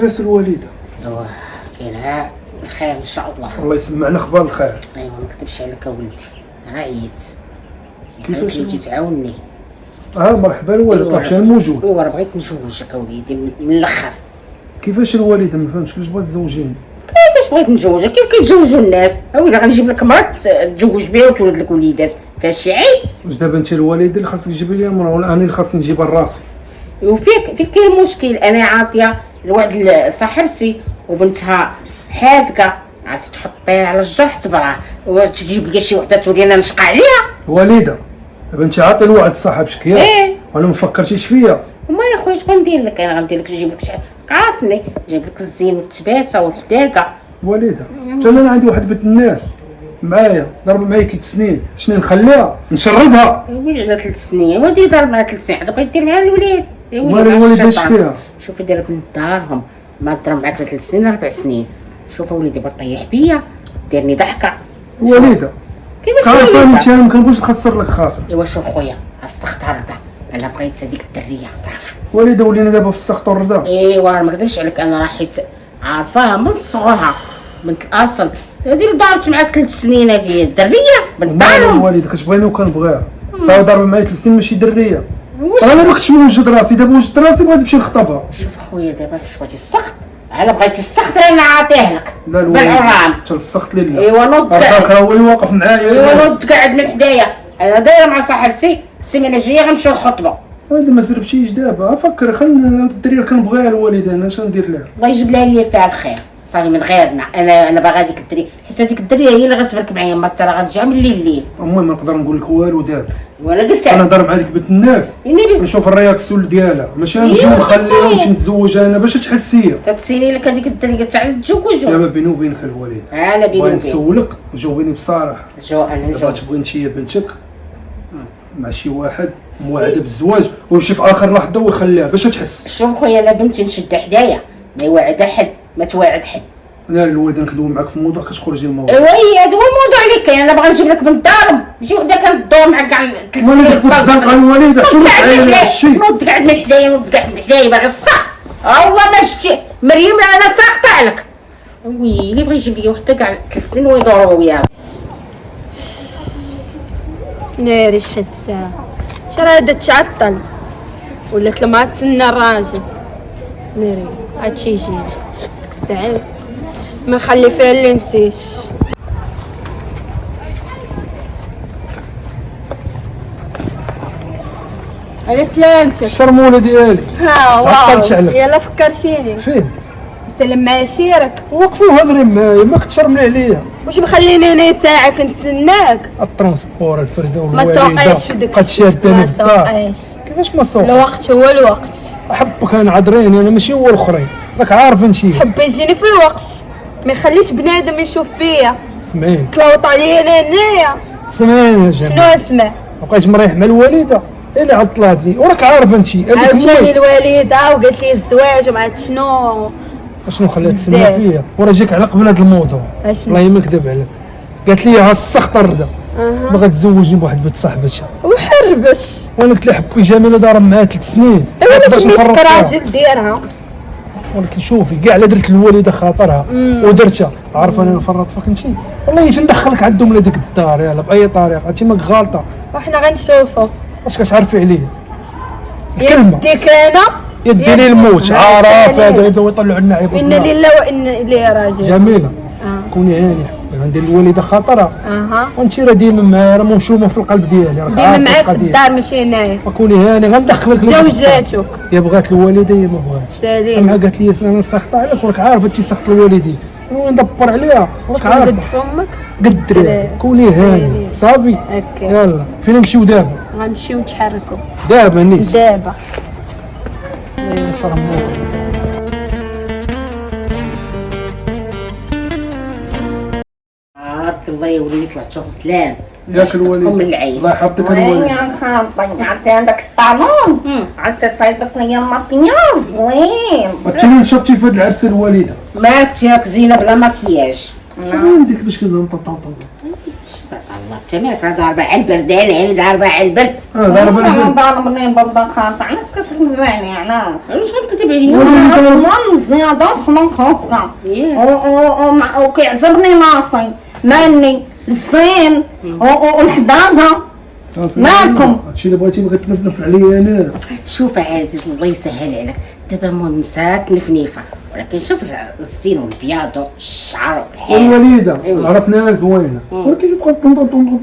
لاباس الوالده؟ ايوا كاينها الخير ان شاء الله. الله يسمعنا اخبار الخير. ايوا ما نكذبش عليك اولدي، انا عييت. كيفاش تجي تعاوني؟ مرحبا الوالد. طيب شنو الموجود؟ ايوا بغيت نتزوجك اوليدي من الاخر. كيفاش الوالده؟ ما فهمتش كيفاش بغيت تزوجيني. كيفاش بغيت نتزوجك؟ كيف كيتزوجوا الناس؟ اويلي غنجيب لك مرا تزوج بها وتولد لك وليدات، فيها شي عيب؟ واش دابا انت الوالده اللي خاصك تجيبي لي مرا ولا انا اللي خاصني نجيبها لراسي؟ فيك كاين مشكل. انا عاطيه لواحد صاحبتي وبنتها حادقه، عاد تحطيها على الجرح تبرع وتجيب لي شي وحده تولي انا نشقى عليها. والده دابا انت عاطي لواحد صاحبتك ياك؟ ايه. وانا ما فكرتيش فيا. وما انا خويا شكون ندير لك؟ انا غندير لك نجيب لك شي عارفني، نجيب لك الزين والتباته والحداقه. والده حتى انا عندي واحد بنت الناس معايا ضرب معايا 3 سنين، شنو نخليها نشردها؟ ويلي على 3 سنين ودي ضرب معها 3 سنين عاد بغيت دير معها الولاد. مال الوالد اش فيها؟ شوفي دايره بنت دارهم ما ضرب معاك 3 سنين 4 سنين. شوف وليدي بطيح بيا ديرني ضحكه. والده كيفاش عارفه انت انا ما كنبغيش نخسر لك خاطر. ايوا شوف خويا السخط رضا، انا بغيت هذيك الدريه صافي. والده ولينا دابا في السخط والرضا. ايوا ما نكذبش عليك، انا راه حيت عارفاها من صغرها بنت الاصل. هذه اللي دارت معاك 3 سنين هذه الدريه بنت دارهم. والده كتبغيني وكنبغيها صافي ضرب معايا 3 سنين ماشي دريه. انا ما كنتش موجد راسي، دابا وجدت راسي بغيت نمشي نخطبها. شوف خويا دابا شوفي السخط، انا بغيتي السخط راه نعطيه لك لا بالعرام. انت السخط لي. ايوا نوض هذاك راه هو اللي واقف معايا. ايوا نوض قاعد من حدايا، انا دايره مع صاحبتي السيمانه الجايه غنمشيو الخطبه. هذا ما زربتيش دابا فكر خلينا الدريه اللي كنبغيها الوالده انا اش ندير لها؟ الله يجيب لها اللي فيها الخير صافي من غيرنا. انا باغا ديك الدريه حيت هذيك الدريه هي اللي غتبارك معايا، ما ترى غتجي من الليل. المهم ما نقدر نقول لك والو دابا. وانا قلت انا نهضر مع ديك بنت الناس نشوف الرياكسيون ديالها، ماشي نمشي نخليها ونمشي نتزوج انا باش تحس هي. تتسيني لك هذيك الدريه تاع تزوجوا. دابا بيني وبينك الوالد انا بيني بغيت وبينك نسولك وجاوبيني بصراحه. انا دابا تبغي انت بنتك مع شي واحد موعده بالزواج ويمشي في اخر لحظه ويخليها باش تحس؟ شوف خويا انا بنتي نشد حدايا، ما يوعد احد ما توعد حد. انا الوالد كندوي معاك في الموضوع كتخرجي الموضوع. ايوا هذا هو الموضوع اللي كاين. انا باغا نجيب لك بنت دارهم، شي وحده كندور معاك كاع 3 سنين. والدك بالزنقه الوالده شنو تعاين هادشي؟ نوض قاعد من حدايا نوض قاعد من حدايا باغي الصح. والله ما شتي مريم انا ساقطه عليك. ويلي بغى يجيب لي وحده كاع 3 سنين ويدوروا وياها. ناري حسها شرا تعطل ولات لما تسنى الراجل. ناري هادشي يجي ديك الساعه ما نخلي فيها اللي نسيش. على سلامتك. الشرموله ديالي ها تعطلت عليك. يلا فكرتيني فين؟ مسلم مع شيرك. وقفوا هضري معايا ما كتشرمني عليا. واش مخليني انا ساعه كنتسناك؟ الترونسبور الفرده ما والوالده سوقيش في داك قد شاداني في الدار. سوقيش. كيفاش ما سوق؟ الوقت هو الوقت. احبك انا عذرين انا ماشي هو الاخرين راك عارف انتي. حب يجيني في الوقت ما يخليش بنادم يشوف فيا. سمعيني تلوط عليا انا هنايا. سمعيني يا شنو جماعه اسمع؟ بقيت مريح مع الوالده اللي عطلات لي وراك عارف انتي عاوتاني الوالده وقالت لي الزواج وما عرفت شنو. شنو خليها تسنى فيا ورا جيك على قبل هذا الموضوع. اشنو؟ والله ما نكذب عليك قالت لي ها السخط الرضا بغات تزوجني بواحد بنت صاحبتها وحربس. وانا قلت لها حبي جميله ضارب معاها 3 سنين ايوا انا سميتك راجل ديرها. قلت لي شوفي كاع لا درت الوالده خاطرها ودرتها عارفه انا نفرط فيك انت والله اش ندخلك عندهم لهذيك الدار يلا باي طريقه انت ماك غالطه. وحنا غنشوفوا واش كتعرفي عليه الكلمه يديك انا يدي لي الموت عارف هذا يبداو يطلعوا لنا عيب. ان لله وان اليه راجل. جميله كوني هانيه ندير الوالده خاطرها وانت راه ديما معايا راه موشومه في القلب ديالي راك ديما معاك في الدار ماشي هنايا. كوني هاني غندخلك زوجاتك يا بغات الوالده يا ما بغاتش. سليم مع قالت لي انا نسخط عليك وراك عارف انت سخط الوالدين وندبر عليها وراك عارف قد فمك قد دري كوني هاني صافي. هكا يلا فين نمشيو دابا؟ غنمشيو نتحركوا دابا نيس دابا. الله يولي طلعتو بسلام. ياك الوالد من العين. الله يحفظك الوالد. وين يا خالتي عرفتي عندك الطالون؟ عرفتي صايبت لي الماكياج زوين. عرفتي نشطتي في هاد العرس الوالده ما كنتي راك زينه بلا مكياج. وين ديك باش كنبدا نطططط الله تماك راه ضاربه على البرد، انا يعني ضاربه على البرد. ضرب البنت. ضربني بالضغط علاش كتكذب عليا ناس؟ علاش غنكذب عليا؟ اصلا زياده خلقها وكيعجبني راسي ماني الزين والحداده مالكم؟ هادشي اللي بغيتي بغيت تنفنف عليا انا. شوف عزيز الله يسهل عليك، دابا المهم مسات نفنيفه، ولكن شوف الزين والبياض والشعر والحال. والوالده عرفناها زوينه، ولكن تبقى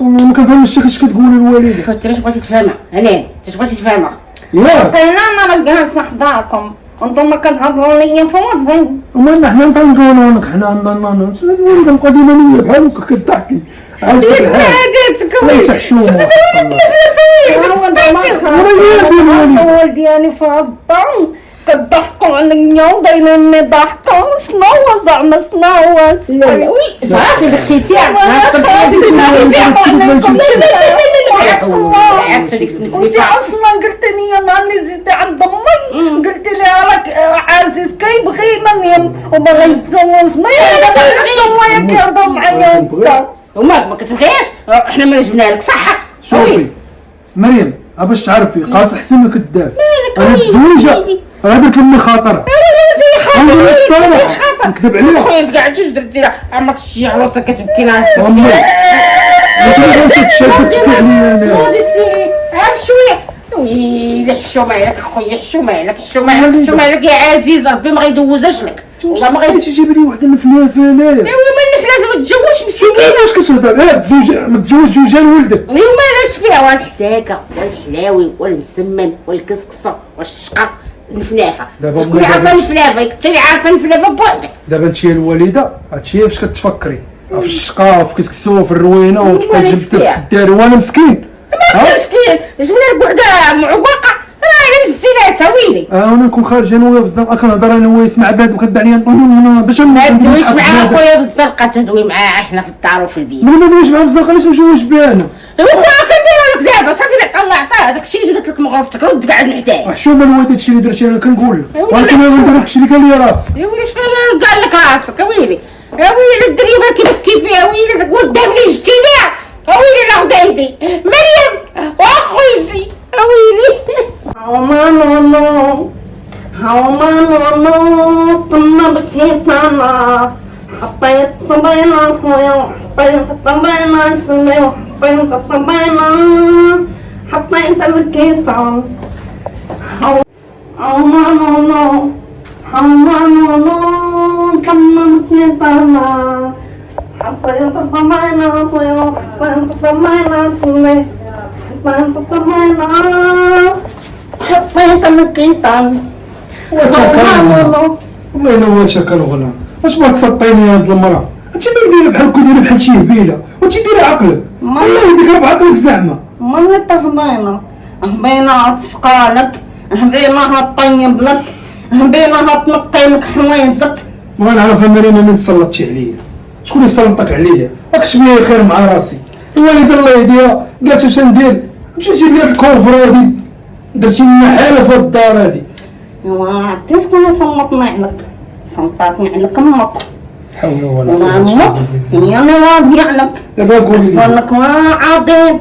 ما كنفهمش اش كتقول الوالده. انت علاش بغيتي تفهمها؟ انا علاش بغيتي تفهمها؟ ياك انا راه جالسه حداكم انتم كتهضروا ليا فوزين. وما حنا نقولوا لك حنا عندنا الوالده مقدمه ليا بحال هكا كتضحكي عايز الحال عاداتك تحشومه. الأول ديالي في الدار كضحكوا عليا ودايريني ضحكة شنو زعما شنو وي صافي دخلتيها بالعكس هذيك وانت التنفيفه اصلا قلت لي يا اللي زدت عند امي قلت لي راك عزيز كيبغي مريم وبغى يتزوج مريم كيرضى معايا هكا وما كتبغيش احنا ما جبنا لك صحه. شوفي مريم باش تعرفي قاص حسين الكذاب، انا متزوجه راه درت لامي خاطر عندي الصراحه نكذب عليها. خويا انت كاع جوج درتي لها عمرك شي عروسه كتبكي ناس امي انت تشد تبكي عليا انا. غادي سيري عاد شويه ويلي حشومه عليك اخويا حشومه عليك حشومه عليك يا عزيز ربي ما غيدوزهاش لك والله ما غيدوزهاش. تجيب لي وحده مفلافه انايا. ايوا ما النفلات ما تتزوجش مسكين. واش كتهضر؟ متزوج جوجان ولدك. ايوا مالاش فيها والحداكه والحلاوي والمسمن والكسكسه والشقه الفلافه. شكون عارفه الفلافه؟ كنت اللي عارفه الفلافه بوحدك. دابا انتي الوالده هادشي فاش كتفكري في الشقه وفي كسكسو وفي الروينه وتبقى تجيب في السداري وانا مسكين. ما مسكين زوينه البعده معوقه راه على الزينات ويلي. وانا نكون خارج انا وياه في الزنقه كنهضر انا وياه يسمع بعد وكدع ليا باش ما تدويش مع اخويا في الزنقه تدوي معاه احنا في الدار وفي البيت. ما ندويش معاه في الزنقه علاش مجوج بها انا؟ ايوا خويا كندير لك دابا صافي لك الله عطاه داك الشيء اللي قلت لك من غرفتك رد قاعد لحدايا. حشومه الوالد هادشي اللي درتي انا كنقول لك ولكن انا ندير داكشي اللي قال لي راسي. يا ويلي شنو قال لك راسك ويلي يا ويلي الدريبه كيبكي فيها ويلي داك قدام اللي جبتي ليها ويلي راه ودايدي مريم واخويتي ويلي. هاوما طما بكيت انا حطيت طبينا خويا حطيت طبينا سمي حطيت طبينا حطيت الكيسان هاوما طما بكيت انا حطيت طبينا خويا حطيت طبينا سمي حطيت طبينا حطيت الكيسان والله الا هو شكل غلا. واش ما تسطيني هاد المراه؟ انت ما دايره بحال هكا دايره بحال شي هبيله وانت دايره عقلك والله يديك راه بعقلك زعما. ماني طهبينه هبينه تسقالك هبينه طيب لك هبينه تنقي لك حوايجك. ما نعرف مريم من تسلطتي عليا شكون اللي سلطك عليا؟ راكش بيا خير مع راسي. الوالده الله يهديها قالت اش ندير مشى جيب لي هاد الكوفر هادي درتي لنا حاله في الدار هادي. ايوا عرفتي شكون اللي سلطني عليك؟ سلطاتني عليك امك حول ولا امك هي اللي راضيه عليك. دابا قولي لي قال لك عظيم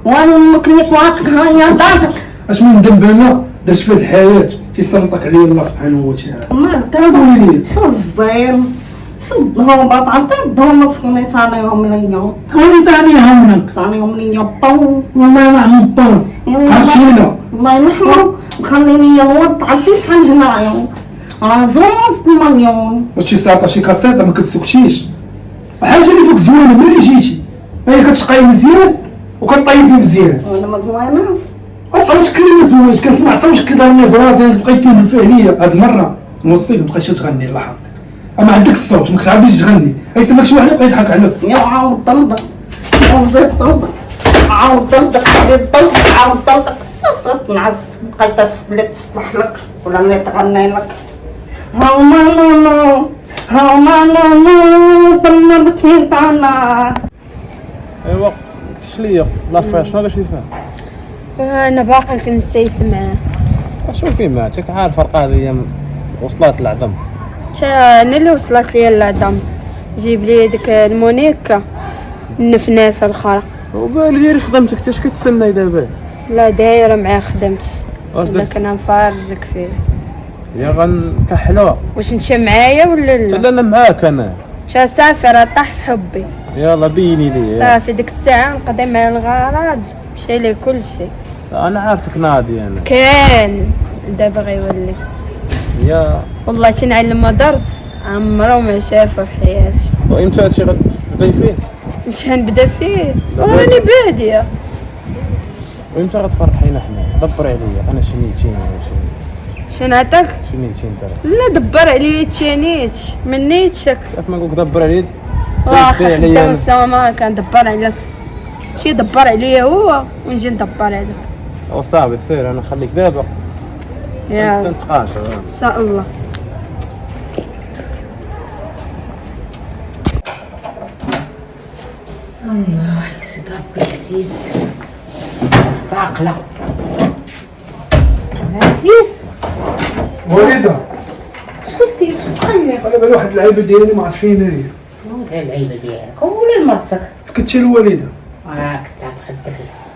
وامك اللي فاتك هي دارتك. اش من ذنب انا درت في هاد الحياه تيسلطك عليا الله سبحانه وتعالى؟ مالك قولي لي شو الزين شو الذهوبات عطيتهم فيني صانيهم ليا هاني تانيها منك صانيهم ليا بو والله ما عم بان عرفتينا الله يرحمه وخليني الولد عندي شحال هنايا راه زوز مليون. واش تيساطا شي كاسيطه ما كتسكتيش حاجه اللي فوق زوينه ملي جيتي هي كتشقاي مزيان وكطيبي مزيان. وانا ما زويناش اصلا كلمه زوج كنسمع صوتك كيضربني في راسي بقيت كينفع عليا هاد المره نوصيك مابقيتش تغني الله حظك اما عندك الصوت ما كتعرفيش تغني يسمعك شي واحد يبقى يضحك عليك. يا عاود ضمضك وزيد ضمضك عاود ضمضك زيد ضمضك عاود ضمضك صرت نعس بقيت اسفلت تصلح لك ولا ملي تغني لك. هاوما طما بكيت انا. ايوا قلتش ليا لافير شنو درتي فيها؟ انا باقي كنسيت معاه. شوفي معتك عارف الفرقه هذه وصلت العظم. انا اللي وصلت لي العظم جيب لي ديك المونيكا النفنافه الاخرى. وبالي غير خدمتك اش كتسناي دابا؟ لا دايره معاه خدمتي. واش انا درت؟ كنا نفرجك فيه. يا غنكحلوها. واش انت معايا ولا لا؟ لا انا معاك انا. مشى صافي راه طاح في حبي. يلا بيني لي. صافي ديك الساعه نقضي مع الغرض مشى لي كلشي. انا عارفك ناضي انا. كان دابا غيولي. يا والله تنعلمو درس عمرو ما شافه في حياتي. وامتى هادشي غتبداي فيه؟ مش هنبدا فيه راني باديه. وامتى غتفرحينا حنا؟ دبري عليا انا شنيتين ولا شنو نعطيك؟ شنيتين ترى. لا دبر عليا تشانيت من نيتك. شاف ما نقولك دبر عليا. واخا عليا خدام أنا. سما كندبر عليك. تي دبر عليا هو ونجي ندبر عليك. وصافي سير انا خليك دابا. يلا تنتقاشر. ان شاء الله. الله يا سيدي ربي العزيز. ثاقلة. عزيز وليده اش قلتي؟ اش تخلي؟ على بال واحد اللعيبه ديالي ما عرف فين هي. ولا العيبة ديالك ولا مرتك؟ كنتي الوالده كنت غتخدك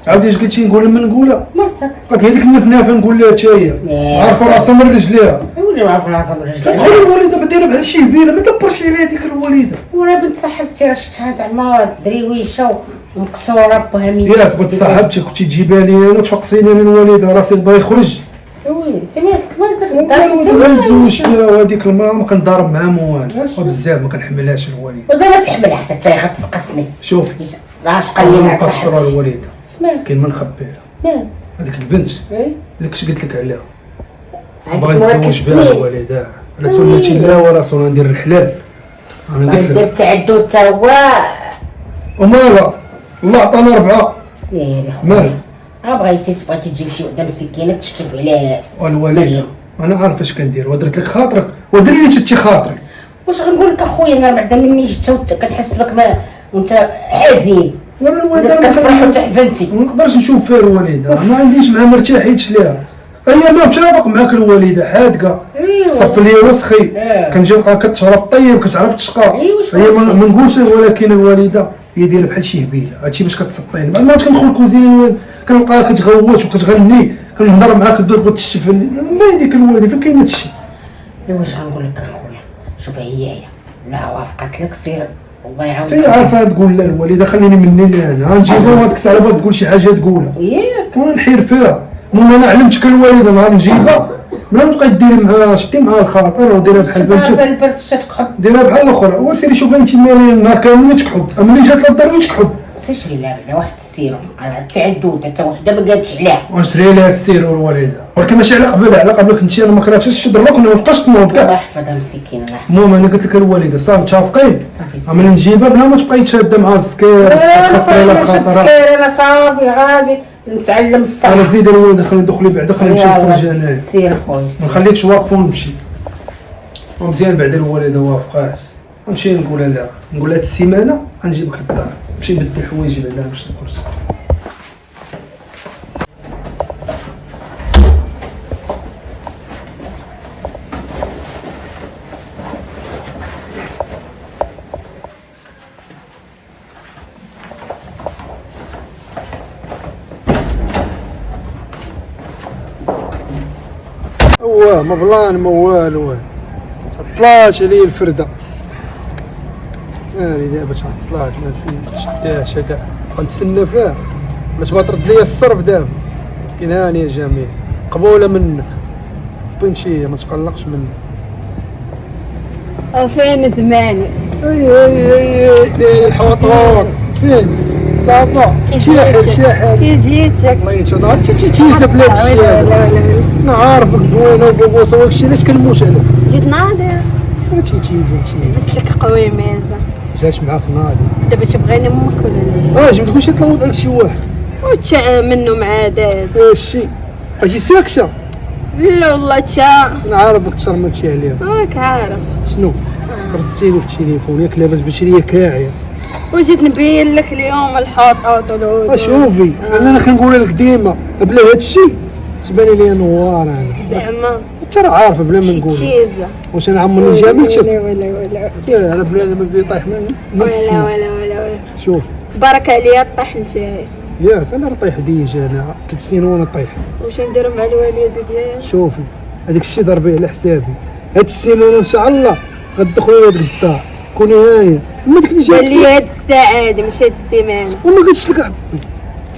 عاودي اش قلتي نقول لما نقولها مرتك. قالت هذيك النفنافه نقول لها حتى هي ياه. عارفه راسها من رجليها. ولا ما عرف راسها من تدخل رجلها. الوالده بدينا بحال شي هبيله ما دبرش عليها هذيك الوالده. وانا بنت صاحبتي راه شفتها زعما دريويشه ومكسوره بها مية. يا تبغي صاحبتك كنتي تجيبها لي انا تفقسيني انا الوالده راسي بغا يخرج. ويلي انت مالك ما والوالده درتي تزوجت بها وهذيك المراه ما كنضارب معاها موال وبزاف ما كنحملهاش الوالده. ودابا تحملها حتى انت غتفقسني. شوفي عاشقه لي مع مقصره صاحبتي. الوالده مالك؟ كاين ما نخبيها مالك؟ هذيك البنت إيه؟ اللي كنت قلت لك عليها هاديك بغا مرة نتزوج بها كتسنين. الوالده على سنة الله ورسوله ندير الحلال. انا قلت ندير لك التعدد تا هو. ومالا الله عطانا 4 يا مالك خويا بغيتي تجيب شي وحده مسكينه تشتف على والوالده مريم. انا عارف اش كندير ودرت لك خاطرك ودري لي تشتي خاطري. واش غنقول لك اخويا انا بعدا مني جيت كنحس بك ما وانت حزين. وانا الناس الوالده كتفرح وانت حزنتي. ما نقدرش نشوف فيها الوالده ما عنديش معها مرتاحيتش ليها. هي ما متفق معاك الوالده حادقه ايوا صب لي وسخي إيه. كنجي نلقاها كتشرب طيب كتعرف تشقى. إيوا شو هي غنسير؟ ما نقولش ولكن الوالده هي دايره بحال شي هبيله هادشي باش كتسطيني بعد ما كندخل الكوزينه كنلقاها كتغوت وكتغني كنهضر معاك تدور تشتف الله يديك الوالده فين كاين هادشي. ايوا واش غنقول لك اخويا شوف هي لا وافقت لك سير الله يعاونك. انت عارفه تقول لا الوالده خليني مني انا غنجيبها هاديك الساعه بغات تقول شي حاجه تقولها ياك وانا نحير فيها. المهم انا علمتك الوالده نهار نجيبها بلا ما تبقاي ديري معاها شدي معاها الخاطر وديرها بحال بنتك البرد تكحب. ديرها بحال الاخرى وسيري شوفي انت مالي النهار كامل تكحب اما ملي جات للدار تكحب. سير لا بدا واحد السيرو التعدد حتى وحده ما قالتش عليها. ونشري لها السير والوالده ولكن ماشي على قبل على قبلك انت انا ما كرهتش الشدر ما بقاش تنوض الله كاع. يحفظها مسكينه الله يحفظها. المهم انا قلت لك الوالده صافي متفقين صافي اما نجيبها بلا ما تبقاي تشاده مع السكير تخسري لها خاطرها. انا صافي غادي نتعلم الصح. انا زيد الوالده خليني ندخلي بعدا خليني نمشي نخرج انايا سير خويا ما نخليكش واقف ونمشي. ومزيان بعدا الوالده وافقات نمشي نقولها لا نقول لها هاد السيمانه غنجيبك للدار نمشي نبدل حوايجي بعدا باش ناكل. واه ما بلان ما والو طلعت علي الفرده هاني دابا طلعت ما فيش شداها كاع غنتسنى فيها باش ما ترد ليا الصرف دابا. كاين هاني يا جميل قبوله منك بنشيه ما تقلقش منك. وفين زماني اي الحوطور فين صافا شاحر كي جيتك الله يتنا انت تيتيزه بلا هادشي هذا انا عارفك زوينه وبوبوسه وداكشي علاش كنموت عليك جيت ناضي انا تيتيزه شي بس لك قوي ميزه جات معاك ناضي دابا تبغيني امك ولا لا؟ جبت كلشي تلوض عليك شي واحد وتشع منه مع داب هادشي بغيتي ساكته لا والله تا انا عارفك تشرملتي عليها راك عارف شنو رصتيني في التليفون ياك لاباس بشريه كاعيه. وجيت نبين لك اليوم الحوطات والعود. شوفي انا كنقول لك ديما بلا هادشي تبان لي نوار انا زعما انت راه عارفه بلا ما نقول تيزه واش انا عمرني جاملتك ولا يا انا بنادم بدا يطيح من ولا السما. ولا ولا ولا شوف بارك عليا طيح انت. ياك انا راه طايح ديجا، انا 3 سنين وانا طايح. واش نديرو مع الوالده ديالي؟ شوفي هذاك الشيء ضربيه على حسابي، هاد السيمانه ان شاء الله غتدخلوا لهاد الدار، كوني هانيه ما داك اللي قال جابت لي هاد الساعه هادي ماشي هاد السيمانه. وما قلتش لك عبي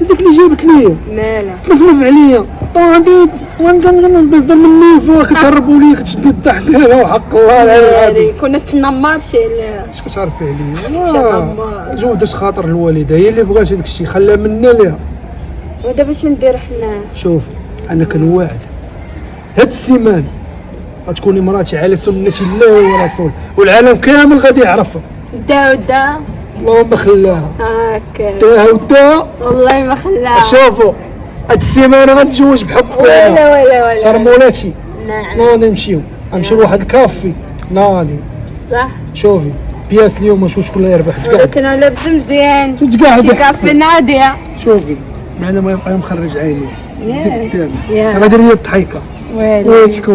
داك اللي جابت ليا مالها تنفنف عليا طانديت ونبدا مني فوق كتهربوا ليا كتشدني الضحك وحق الله العظيم. كنا تنمر شي لا اش كتعرفي شي عليا؟ نمار. جودة خاطر الوالده هي اللي بغات هذاك الشيء خلاها منا ليها. ودابا اش ندير حنا؟ شوفي انا كنواعد هاد السيمانه غتكوني مراتي على سنة الله ورسوله والعالم كامل غادي يعرفها. دا اللهم خلاها هاكا تا وتا. والله ما خلاها. شوفوا هاد السيمانه غنتزوج بحب ولا شرمولاتي. نعم ناضي نمشيو غنمشيو لواحد الكافي ناضي. صح. شوفي بياس اليوم شوف شكون اللي يربح. ولكن لابس مزيان تقعد شي كافي ناضيه. شوفي معنا ما يبقى مخرج عيني زيد قدامي يا. غادي ليا الضحيكه. ويلي ويتك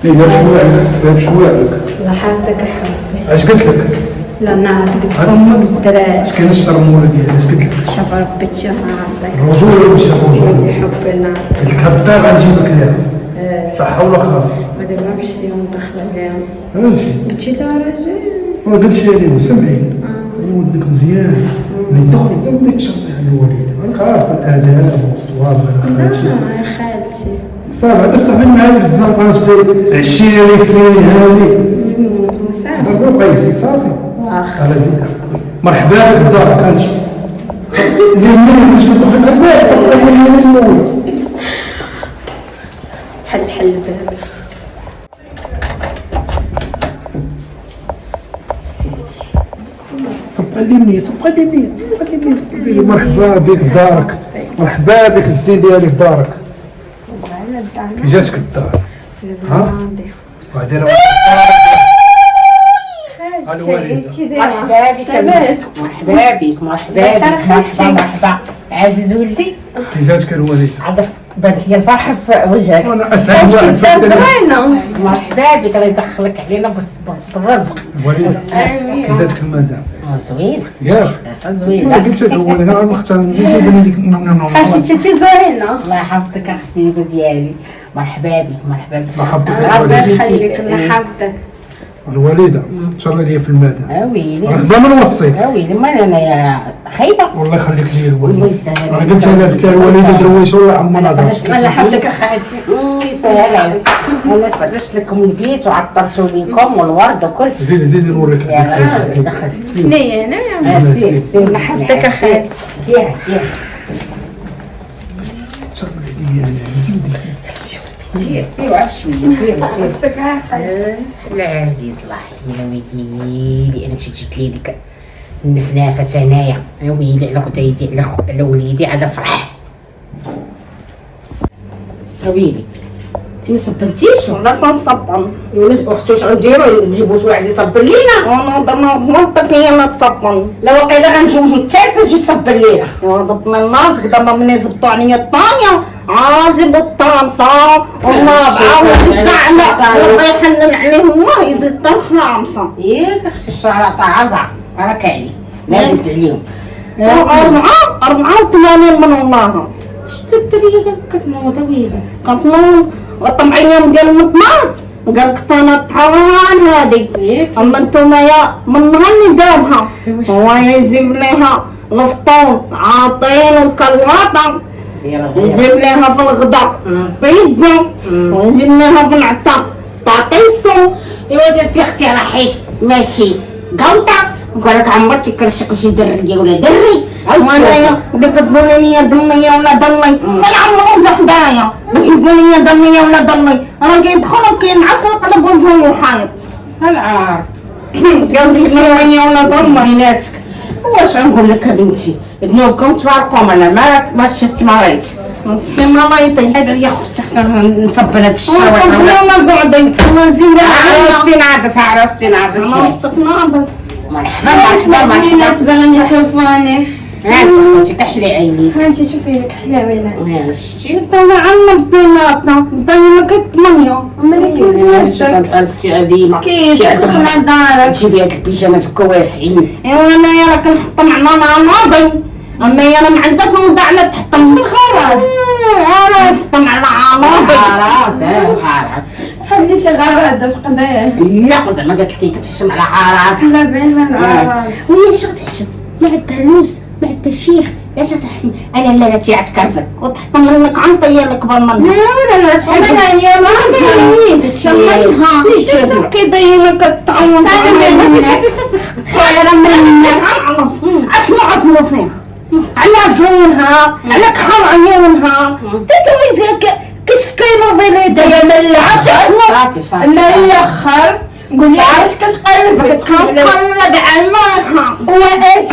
دابا شويه عليك الله يحفظك احبي. اش قلت لك؟ لا نعطيك امك الدراري. اش كاين الشرموله ديالي اش قلت لك؟ شوف ربي تشوف نعطيك الرجوله ماشي الرجوله. يحب نعطيك. قلت لك هدا غنجيبك لها صح ولا خطا؟ ودابا مشيت اليوم داخله بهم. فهمتي؟ قلتي لا راجل ما قلتش لي سمعي ودك مزيان من دخل بدك تشربي على الوالد راك عارف الاداب والصواب لا يا خالتي صافي درت صاحبي معايا في الزنقه تقول عشيري فين هاني صافي ضربوا قيسي صافي على زيد مرحبا بك في دارك انت ديال منين باش تدخل في الباب صافي من الاول حل بالك. صبقى لي مني زيدي مرحبا بك في دارك مرحبا بك الزين ديالي في دارك. كي جاتك الدار؟ ها؟ غادي راه مرحبا بك مرحبا بك مرحبا عزيز ولدي. كي جاتك الوالده؟ عاد بانت لي الفرحه في وجهك. انا اسعد واحد في الدنيا. مرحبا بك الله يدخلك علينا بالرزق. الوالده كي جاتك المدام؟ زوين ياك زوين. قلت لك هو انا مختار قلت بني ديك حسيتي زوينه. الله يحفظك الحبيبه ديالي. مرحبا بك مرحبا ربي بك يخليك الله يحفظك. الوالده ان شاء الله ليا في المدام اويلي رغبه من وصيك اويلي ما انا يا خايبه. والله يخليك لي الله الوالده. يسهل انا قلت لها قلت لها الوالده درويش والله عمرنا درت. الله يحفظك اخاتي. يسهل عليك. انا فرشت لكم البيت وعطرتو ليكم والورد وكل شيء. زيد نوريك يا غالي دخل نية انا سير الله يحفظك اخاتي. دير صبري عليا زيدي سير وعف شويه سير العزيز الله يحيي. انا مشيت جيت لي ديك النفنافه هنايا يا ويلي على خدايدي على وليدي على فرح. يا ويلي انت ما صبنتيش ولا صنصبن ولا اختو شنو نديرو نجيبو شي واحد يصبر لينا. وانا ضمن غلطك هي ما تصبن. لا واقيلا غنجوجو الثالثه تجي تصبر لينا. يا ضبنا الناس قدام من يزبطوا عليا الطانية عازب الطنطا والرابعة والسكعنا الله يحنن عليهم الله يزيد الخامسة. ياك اختي الشهر تاع 4 راك علي ما قلت عليهم. 84 من والله شتي الدريه كتنوض ويلي كنتنوض الطمعية ديال المطماط قالك انا طحان هادي. اما نتوما يا من نهار اللي دارها هو يجيب ليها الفطور عاطين الكلواطة يجيب ليها في الغداء بيضة ويجيب ليها في العطا طاطيسو. ايوا درتي اختي راحي ماشي قوطه وقالك عمرتي كرشك شي دريه ولا دري. وانا بدك تقولي لي دمية ولا دمي فين عمرو حدايا بس تقولي لي دمية ولا دمي راه كيدخلوا كينعسوا قلب وجههم الحيط. العار قال لي دمية ولا دمي زيناتك. واش غنقول لك بنتي ذنوبكم تفارقوا انا ما شتي مريت مسكين مريتي هذا يا اختي حتى نصب هاد الشهوات. وصبنا قعدي ما زين عرستي ناضت انا وسط ناضي مرحبا شي ناس باغيين يشوفوني. هانت خوتي كحلي عينيك هانتي شوفي لك حلاوينات. شتي طلع عنا بيناتنا دايما كتمنيا اما اللي كيزوين غلفتي علينا كيف دخلنا دارك تجيبي هاد البيجامات هكا واسعين. ايوا انايا راه كنحطم على ناضي، اما هي انا ما عندها فوضى على تحطم بالخراب. عارف تحطم على عراضي. خلي شي غرض اش قداه. لا زعما قالت لي كتحشم على عراض. لا بين العراض. وهي علاش غتحشم؟ ما عندها لوز، ما عندها شيخ، علاش غتحشم؟ انا لا تيعتكرتك وتحطم لك عنطيه اللي كبر منها. لا هي ما شمتها كيبين لك الطعم. صافي خير منك عصموا فيها على زونها على كحر عيونها تتوي كسكينه بليدها صافي ما يخر قولي علاش كتقلب كتقلب عينها واش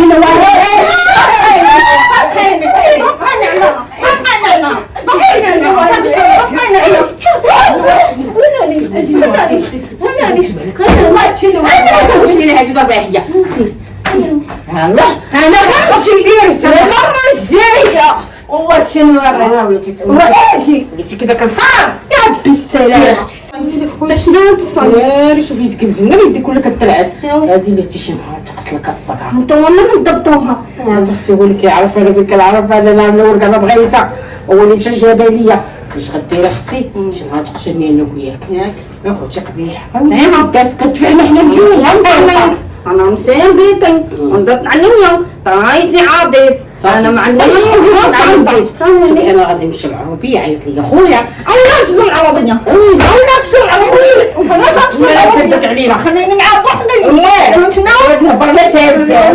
انا غنمشي المره الجايه والله شنو وليتي كي داك الفار يا ربي السلام. شنو تصل ناري شوفي يدك البنه يديك كلها كتلعب هادي اللي عرفتي شي نهار تقتلك الصقع. انت ولا نضبطوها اختي هو اللي كيعرف انا فين كنعرف انا نعمل ورقه ما بغيتها هو اللي مشى جابها ليا. اش غدير اختي شي نهار تقتلني انا وياك يا خوتي قبيح كتدفعنا حنا بجوج انا مسيبيتي وندرت عليا رايزي عاضي انا ما عنديش شوفي انا غادي نمشي للعربيه عيط لي خويا الله تزول العربيه الله تزول العربيه وفلاش تزول العربيه علينا خليني مع وحدي والله شنو نهبر لا شازه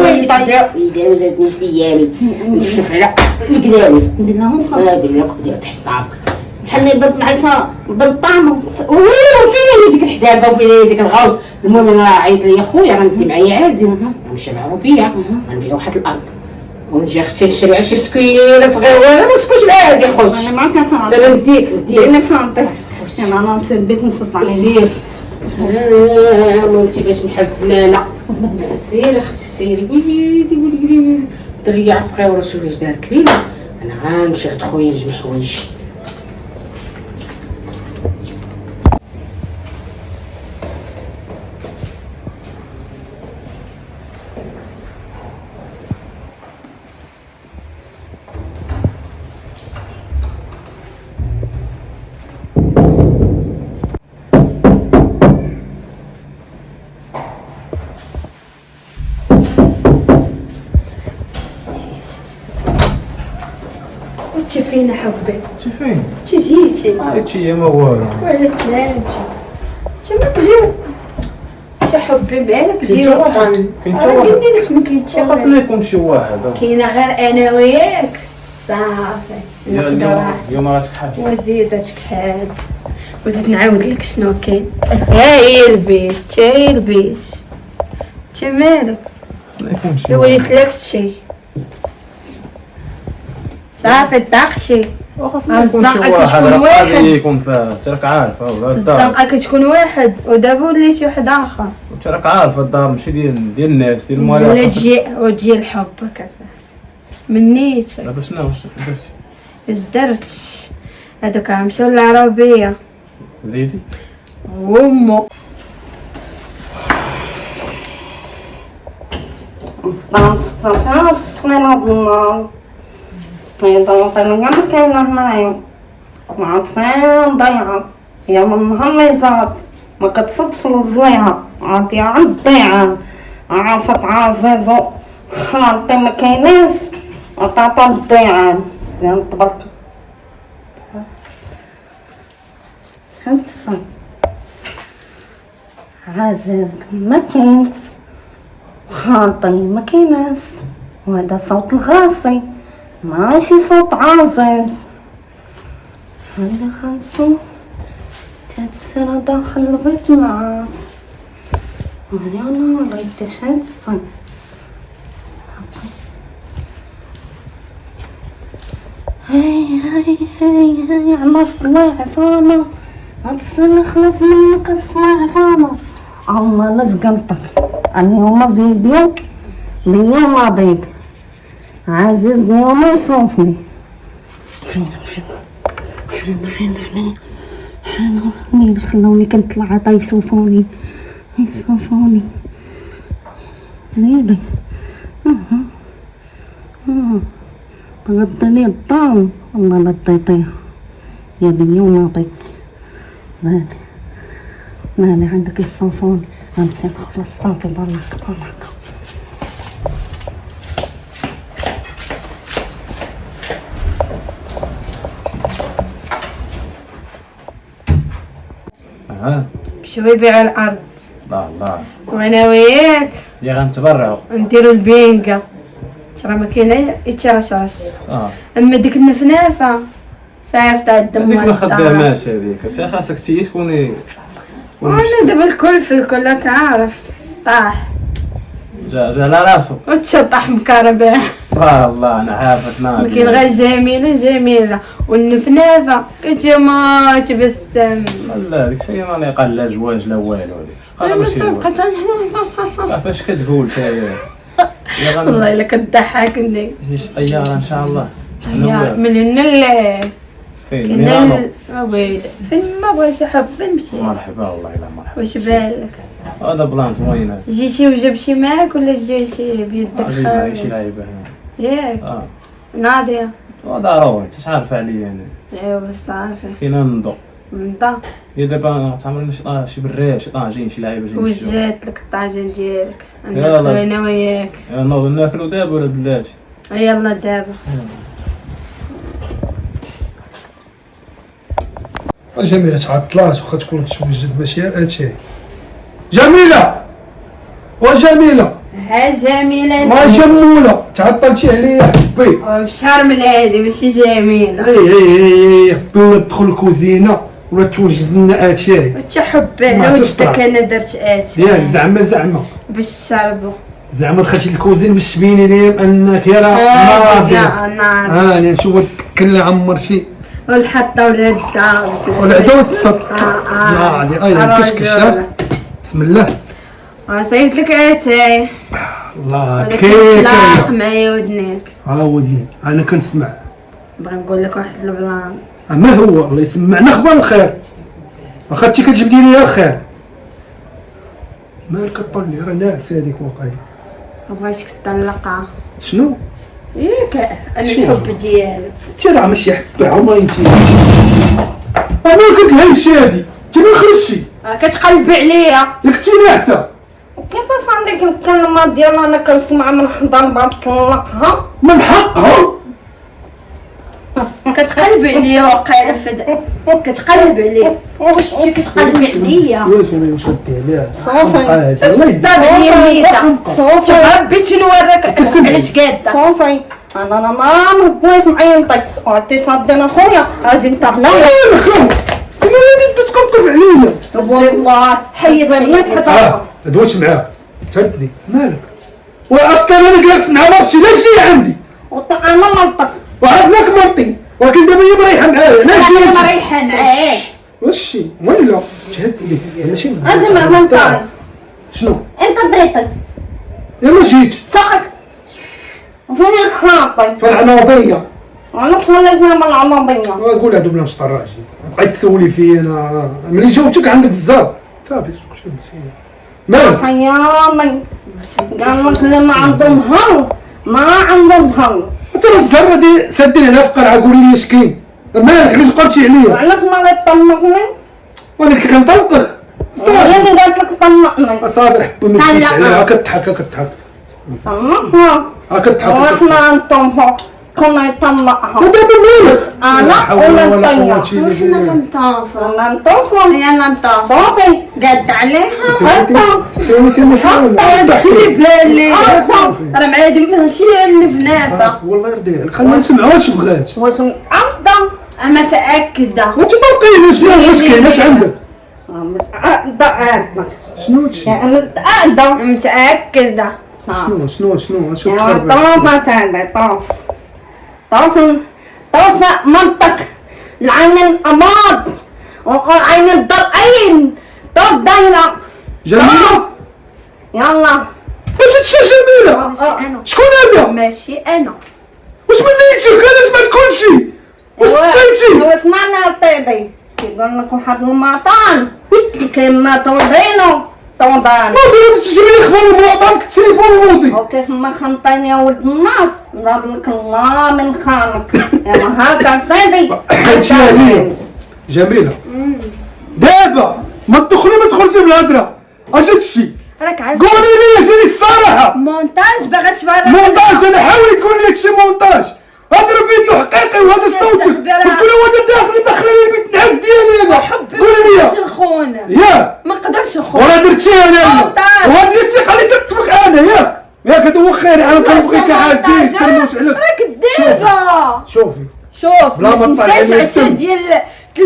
يداوي زادني في يامي نشوف على القدامي ندير لهم هادي لك دير تحت طابك بحال اللي درت معيشه بالطعم وفين يديك الحدابه وفين يديك الغول. المهم انا عيط لي خويا غندي معايا عزيز نمشي للعربيه غنبيع واحد الارض ونجي اختي نشري شي سكينه صغيره انا ما نسكتش معاك يا خوتي انا ما كنفهم انا نديك انا فهمتك انا مسبيت نصب عليك سير مامتي باش محزمانه سير اختي سيري ويلي دريه صغيره شوفي اش دارت لينا. انا غنمشي عند خويا نجمع حوايجي. فينا حبي شي فين؟ تجيتي هادشي ما والو. وعلى سلامتي تما تجيو شي حبي بالك جيو كاين حتى راه واحد. قلنا لك ما كاين حتى واحد خاصنا يكون شي واحد. كاينه غير انا وياك صافي اليوم غتكحل. وزيد تكحل وزيد نعاود لك شنو كاين. هاي البيت هاي البيت انت مالك خاصنا يكون شي لو واحد. وليت لك شي صافي طاقتي خاصنا يكون شي الزنقة واحد. كتكون راه واحد. غادي يكون فيها انت راك عارفه ولا الدار. الزنقه كتكون واحد ودابا وليتي واحد اخر انت راك عارفه الدار ماشي ديال الناس ديال ولا الموالاه. تجي الحب هكذا منيت دابا شنو درتي؟ اش درت هذوك مشاو للعربيه زيدي. وامو نصفها السقينة بالنار الصيدة وطينا كاع كاينة هنايا ما عرفت فين ضيعة هي من نهار اللي جات ما كتصدش لرجليها عرفتي عند ضيعة عرفت عزازو خالتي ما كايناش عطاطا للضيعان زين تبارك هاد الصيد عزاز ما كاينش خاطي ما كايناش وهذا صوت الغاصي ماشي صوت عزيز هذا خاصو هاد السنة داخل البيت العاص انا وليتش هاد الصيد هاي على الصلاة عفانا هاد السنة خلص منك الصلاة عفانا الله لزقنطك اليوم فيديو ليا ما بيك عزيزني وما يصوفني حين مين خلوني كنطلع عطا يصوفوني زيدي غطيني الطاو والله لا تطيطيها يا اليوم نعطيك زيدي مالي عندك يصوفوني غنسيت خلاص صافي برك شوي بيع الارض الله وانا وياك يا غنتبرعوا نديرو البينكا ترى ما كاين يترشرش اه اما ديك النفنافه صافت على الدم هذيك ما خداماش هذيك انت خاصك تكوني وانا دابا الكل في الكل راك عارف طاح جا على راسو وتشطح مكربه الله انا عارفك ما ناضي كاين غير جميله والنفنافه كتموت بسم لا داك الشيء ما يقال لا جواج لا والو هذيك انا ماشي فاش كتقول يا والله الا كتضحكني جيش طياره ان شاء الله يا من الليل فين ميلانو ويلي فين ما بغيتش حب نمشي مرحبا والله الا مرحبا واش بالك هذا بلان زوين هذا جيتي وجبتي معاك ولا جيتي بيدك جيب معايا شي لعيبه هنا ياك اه ناضيه ضروري انت عارف عليا انا ايوا صافي كاينه نضو نضا هي دابا تعمل شي بريش شي طاجين شي لعيبه جايين وجات لك الطاجين ديالك يلا. عندك انا وياك نوض ناكلو دابا ولا بلاتي يلا دابا جميلة تعطلات واخا تكون توجد ماشي هادشي. جميلة وجميلة ها جميله ما جمولة تعطلتي عليا حبي. بشحال من هادي ماشي جميله اي بلا تدخل الكوزينة ولا توجد لنا اتاي وتحبها ما وجدك تشطح. انا درت اتي ياك زعما باش شربوا زعما دخلتي الكوزين باش تبيني لي انك يا راه ناضية. ناضي انا نشوف كلا عمرتي والحطه والعده والعدا والتصد اه ناضي ايضا كشكش بسم الله صيفط لك اتاي الله ولكن كيك تلاق معايا ودنيك عاودني انا كنسمع بغا نقول لك واحد البلان ما هو الله يسمعنا اخبار الخير واخا انت كتجبدي لي الخير مالك طلي راه ناعس هذيك واقيلا بغيتك تطلقها شنو ياك انا شنو؟ الحب ديالك انت راه ماشي حبه عمري انت انا قلت لها هادي انت ما خرجتي كتقلبي عليا ياك انت ناعسه كيفاش عندك الكلمة ديال انا كنسمع من حدا بطلقها من حقها كتقلبي عليا واقيلا فدا كتقلب عليا واش انت كتقلبي عليا واش غدي عليها صافي. الله يهديك هي ميته صافي حبيت نوريك كسبني. علاش قاده صافي انا ما بغيت معينطك وعطي صدنا خويا اجي انت هنا كيما غادي تقلقف عليا والله حيد الناس حتى دويت معاه تهدني مالك واصلا انا جالس مع مرتي لا شي عندي وطعنا منطق وعرفناك مرتي ولكن دابا هي مريحه معايا لا شي انا انت. مريحه معاك وشي ولا تهدني ماشي بزاف انت مع منطق شنو انت دريتك يا ما جيت ساقك فين الخاطي فالعناضيه انا خليتنا من العربية قول هادو بلا مشطراجي بقيت تسولي فيا انا ملي جاوبتك عندك الزاب صافي مالك حيامي قال لك اللي ما عندهم هم ما عندهم هم انت راه الزهره دي سدي لنا في قرعه قولي لي اش كاين مالك علاش قربتي عليا وعلاش ما غيطلقني وانا قلت لك نطلقك هي اللي قالت لك طلقني صابر حبي ما تجيش طلقها. عليها كتضحك كتضحك طلقنا كتضحك واحنا انتم فوق كنا يطلقها ودابا مالك أنا لا حول ولا ولا نطير. قوة إلا وحنا بالله. كنطافوا ولا انتم يلا نطاف صافي قاد عليها انت ما هادشي اللي بالي عارفة. راه معايا ديك هادشي اللي في نافه والله يرضي عليك خلينا نسمعوا واش بغات واش انت اما تاكده وانت طلقيني شنو واش كاين اش عندك شنو هادشي انا متأكدة متاكده شنو شو يا تخربق طوفة سعدة طوفة منطق العين الأماض وعين الضرعين طوف دايرة جميلة يلا واش هادشي جميلة ماشي انا شكون هذا ماشي انا واش من نيتك انا سمعت كلشي واش سمعتي وسمعنا الطيبي كيقول لك واحد المعطان كيما تنضينو تنضان نوضي تجيب لي خبر المواطن التليفون نوضي. وكيف ما خنطيني يا ولد الناس ضرب لك الله من خانك. يلا هاكا سيدي جميلة دابا ما تدخلي ما تخرجي بالهضره. اش هادشي؟ راك عارف قولي لي جيني الصراحه. مونتاج باغا تفرج مونتاج؟ انا حاولي تقولي لي هادشي مونتاج. هذا فيديو حقيقي وهذا صوتك. شكون هو هذا داخل داخل لي البيت النعاس ديالي انا؟ قولي لي نخون ياك ما نقدرش نخون ولا درتيها انا مونتاج. وهذه انت خليتها تتفرج انا ياك هذا هو خير. انا كنبغيك عزيز كنموت عليك. راك ديفا شوفي شوف بلا ما تطلعي تنساش لي عشاء الدم. ديال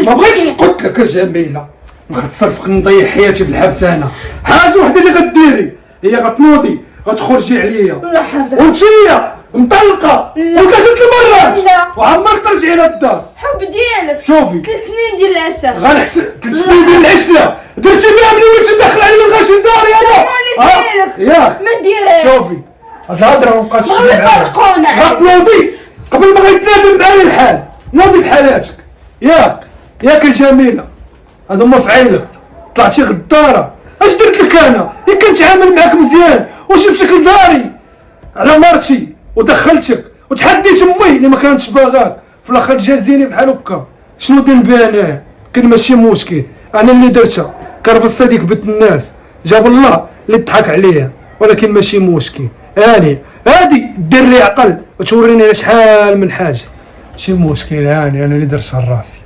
ما بغيتش قلت لك جميلة ما ختصرفك نضيع حياتي في الحبس. انا حاجه وحده اللي غديري هي غتنوضي غتخرجي عليا الله يحفظك. وانتيا مطلقه لا. وثلاث المرات لا. وعمرك ترجعي للدار. حب ديالك شوفي 3 سنين ديال العشاء غنحسن 3 سنين ديال العشره درتي بها ملي وليت ندخل عليا غاشي لداري انا. ديالك ياك ما ديرهاش. شوفي هاد الهضره مابقاش ما غيفرقونا عاد. غتنوضي قبل ما غيتنادم معايا الحال. نوضي بحالاتك ياك يا جميله. هادو هما فعيلك طلعتي غداره. اش درت لك انا؟ يا كنت عامل معاك مزيان وجبتك لداري على مرتي ودخلتك وتحديت امي اللي ما كانتش باغاك في الاخر تجازيني بحال هكا. شنو دير بها انايا؟ كان ماشي مشكل انا اللي درتها. كان في الصديق بنت الناس جاب الله اللي ضحك عليا ولكن ماشي مشكل. هادي دير لي عقل وتوريني على شحال من حاجه. ماشي مشكل. انا اللي درتها لراسي.